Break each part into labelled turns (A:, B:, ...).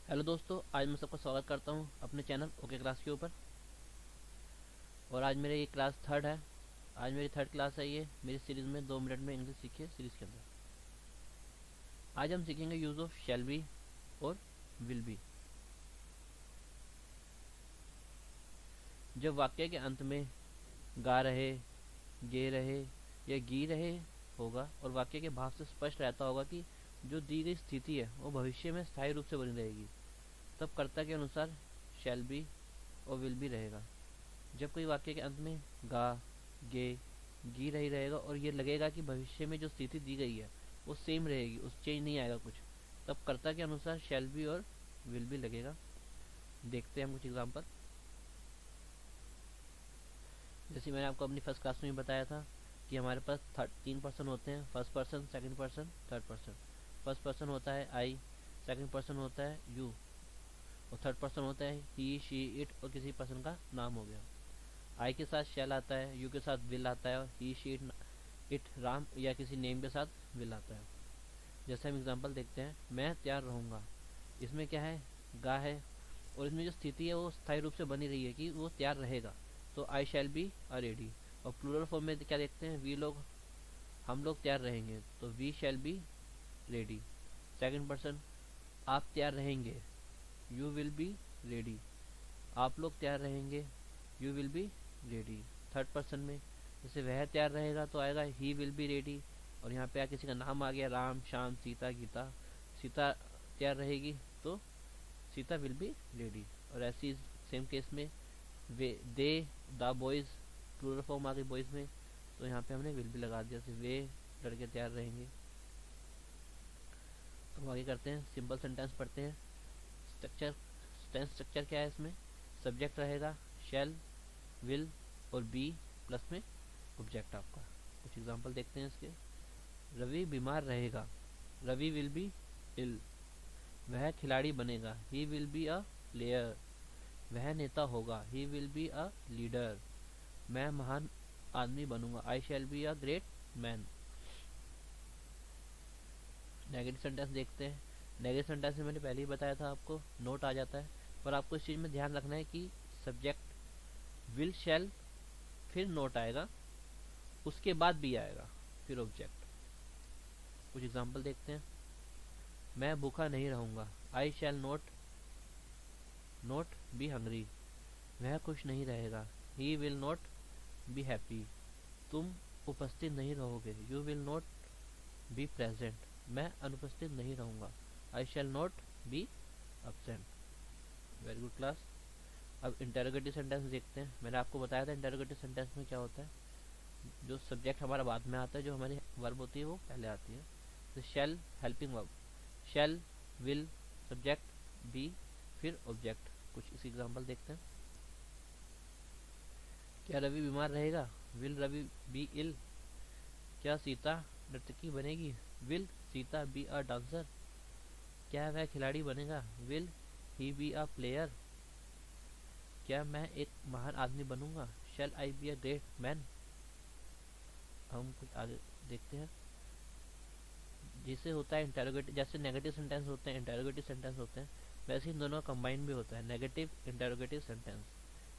A: Hello दोस्तों, आज मैं सबका स्वागत करता हूं अपने चैनल ओके क्लास के ऊपर। और आज मेरे ये क्लास थर्ड है। आज मेरी थर्ड क्लास है ये मेरी सीरीज़ में 2 मिनट में इंग्लिश सीखिए सीरीज़ के अंदर। आज हम सीखेंगे यूज़ ऑफ शैल बी और विल बी। जब वाक्य के अंत में गा रहे, गे रहे या गी रहे होगा और वाक्य के भाव से स्पष्ट रहता होगा कि जो दी गई स्थिति है वो भविष्य में स्थायी रूप से बनी रहेगी, तब कर्ता के अनुसार शैल बी और विल बी रहेगा। जब कोई वाक्य के अंत में गा, गे, गी रही रहेगा और ये लगेगा कि भविष्य में जो स्थिति दी गई है वो सेम रहेगी, उस चेंज नहीं आएगा कुछ, तब कर्ता के अनुसार शैल बी और विल बी लगेगा। देखते हैं हम कुछ एग्जांपल। जैसे मैंने आपको अपनी फर्स्ट क्लास में भी बताया था कि हमारे पास 3 पर्सन होते हैं, first person, second person, third person. First person होता है आई, सेकंड पर्सन होता है यू और थर्ड पर्सन होता है ही, शी, इट और किसी पर्सन का नाम हो गया। आई के साथ शैल आता है, यू के साथ विल आता है और ही, शी, इट राम या किसी नेम के साथ विल आता है। जैसे हम एग्जांपल देखते हैं, मैं तैयार रहूँगा। इसमें क्या है, गा है और इसमें जो स्थिति है वो स्थायी रूप से बनी रही है कि वो तैयार रहेगा, तो आई शैल बी आर रेडी। और प्लूरल फॉर्म में क्या देखते हैं, वी लोग, हम लोग तैयार रहेंगे, तो we shall be ready. Second person, आप तैयार रहेंगे, यू विल बी रेडी। आप लोग तैयार रहेंगे, you will be ready. Third person में जैसे वह तैयार रहेगा तो आएगा ही विल बी रेडी। और यहाँ पे किसी का नाम आ गया, राम, श्याम, सीता, गीता। सीता तैयार रहेगी तो सीता विल बी रेडी। और ऐसी सेम केस में वे, दे, द बॉयज, प्लूरल फॉर्म आ गई बॉयज में, तो यहाँ पे हमने विल बी लगा दिया, वे लड़के तैयार रहेंगे। तो आगे करते हैं, सिंपल सेंटेंस पढ़ते हैं। स्ट्रक्चर, टेंस स्ट्रक्चर क्या है इसमें, सब्जेक्ट रहेगा शैल, विल और बी प्लस में ऑब्जेक्ट आपका। कुछ एग्जांपल देखते हैं इसके। रवि बीमार रहेगा, रवि विल बी इल। वह खिलाड़ी बनेगा, he will be a player. वह नेता होगा, he will be a leader. मैं महान आदमी बनूंगा, I shall be a great man. Negative sentence देखते हैं। नेगेटिव सेंटेंस में मैंने पहले ही बताया था आपको, नोट आ जाता है, पर आपको इस चीज़ में ध्यान रखना है कि सब्जेक्ट विल शैल, फिर नोट आएगा, उसके बाद भी आएगा, फिर ऑब्जेक्ट। कुछ एग्जांपल देखते हैं। मैं भूखा नहीं रहूंगा, I shall not not be hungry. वह खुश नहीं रहेगा, he will not be happy. तुम उपस्थित नहीं रहोगे, you will not be present. मैं अनुपस्थित नहीं रहूंगा, I shall not be absent। Very good class. अब इंटेरोगेटिव सेंटेंस देखते हैं। मैंने आपको बताया था इंटेरोगेटिव सेंटेंस में क्या होता है, जो सब्जेक्ट हमारा बाद में आता है, जो हमारी वर्ब होती है वो पहले आती है। तो shall helping verb, shall, will, subject, be, फिर ऑब्जेक्ट। कुछ इसी एग्जांपल देखते हैं। क्या रवि बीमार रहेगा, विल रवि बी इल। क्या सीता नर्तकी बनेगी, will Sita be a dancer. क्या वह खिलाड़ी बनेगा, will he B a player. क्या मैं एक महान आदमी बनूंगा, शैल आई बी अ ग्रेट मैन। हम कुछ आगे देखते हैं। जैसे होता है इंटेरोगेटिव, जैसे नेगेटिव सेंटेंस होते हैं, इंटेरोगेटिव सेंटेंस होते हैं, वैसे इन दोनों कंबाइन भी होता है, नेगेटिव इंटेरोगेटिव सेंटेंस।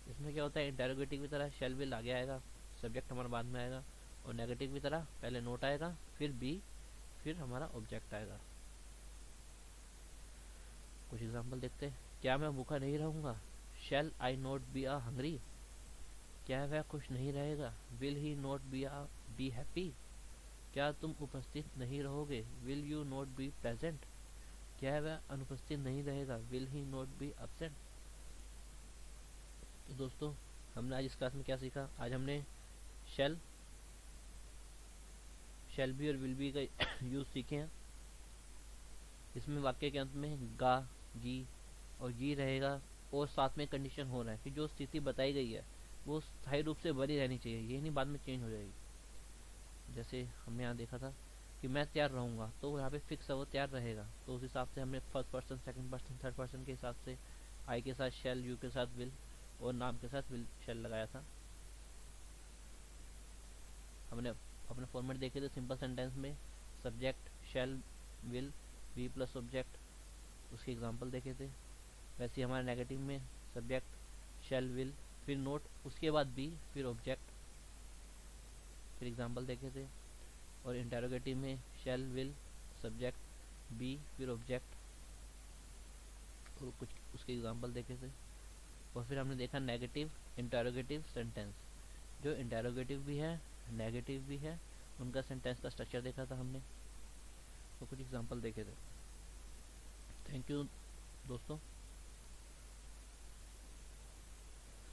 A: इसमें क्या होता है, इंटेरोगेटिव की तरह शैल विल आगे आएगा, सब्जेक्ट हमारा बाद में आएगा, और नेगेटिव की तरह पहले नोट आएगा, फिर बी, फिर हमारा ऑब्जेक्ट आएगा। कुछ एग्जांपल देखते हैं। क्या मैं भूखा नहीं रहूंगा, शैल आई नॉट बी अ हंग्री। क्या वह खुश नहीं रहेगा, will he not be happy. क्या तुम उपस्थित नहीं रहोगे, will you not be present. क्या वह अनुपस्थित नहीं रहेगा, will he not be absent। तो दोस्तों, हमने आज इस क्लास में क्या सीखा, आज हमने शैल, शैल बी और विल बी का यूज सीखे हैं। इसमें वाक्य के अंत में गा, गी और गी रहेगा, और साथ में कंडीशन हो रहा है कि जो स्थिति बताई गई है वो स्थायी रूप से बनी रहनी चाहिए, ये नहीं बाद में चेंज हो जाएगी। जैसे हमने यहाँ देखा था कि मैं तैयार रहूँगा, तो यहाँ पे फिक्स है वो तैयार रहेगा, तो उस हिसाब से हमने first person, second person, third person के हिसाब से आई के साथ शैल, यू के साथ विल और नाम के साथ विल शैल लगाया था। हमने अपने फॉर्मेट देखे थे सिंपल सेंटेंस में, subject shall will, V plus object, उसके एग्जांपल देखे थे। वैसे ही हमारे नेगेटिव में सब्जेक्ट, शैल, विल, फिर नोट, उसके बाद बी, फिर ऑब्जेक्ट, फिर एग्जांपल देखे थे। और इंटेरोगेटिव में शैल, विल, सब्जेक्ट, बी, फिर ऑब्जेक्ट, और कुछ उसके एग्जांपल देखे थे। और फिर हमने देखा नेगेटिव इंटेरोगेटिव सेंटेंस। जो इंटेरोगेटिव भी है, नेगेटिव भी है, उनका सेंटेंस का स्ट्रक्चर देखा था हमने, तो कुछ एग्जांपल देखे थे। थैंक यू दोस्तों।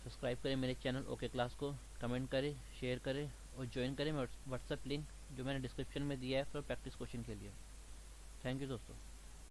A: सब्सक्राइब करें मेरे चैनल ओके क्लास को, कमेंट करें, शेयर करें और ज्वाइन करें व्हाट्सएप लिंक जो मैंने डिस्क्रिप्शन में दिया है फॉर प्रैक्टिस क्वेश्चन के लिए। थैंक यू दोस्तों।